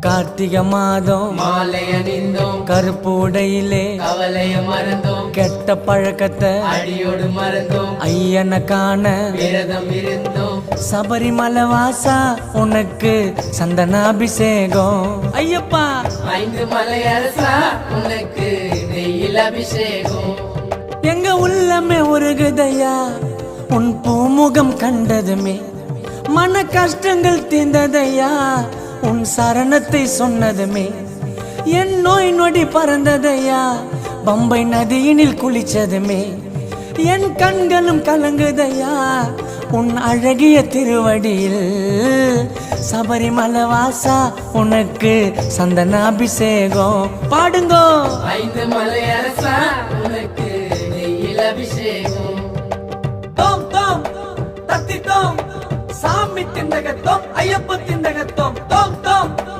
கார்த்திகை மாதம் மாலை அணிந்தோம், கருப்பு உடையிலே கவலைய மறந்தோம், கெட்ட பழக்கத்தை அடியோடு மறந்தோம், ஐயனை காண விரதம் இருந்தோம். சபரிமலை வாசா உனக்கு சந்தனாபிஷேகம். ஐயப்பா 5 மலையரசா உனக்கு நெய்யில் அபிஷேகம். எங்க உள்ளமே உருகுதையா உன் பூமுகம் கண்டதுமே, மன கஷ்டங்கள் தீர்ந்ததையா உன் சரணத்தை சொன்னதுமே, என் நோய் நொடி பறந்ததையா பம்பை நதியினில் குளிச்சதுமே, என் கண்களும் கலங்குதையா உன் அழகிய திருவடியில். சபரிமலை வாசா உனக்கு சந்தனாபிஷேகம். பாடுங்கோ 5 மலையரசா உனக்கு நெய்யில் அபிஷேகம். தோம் தோம் தத்தி தோம் சாமி திண்டகத்தோம் ஐயப்ப திண்டகத்தோம் தோம்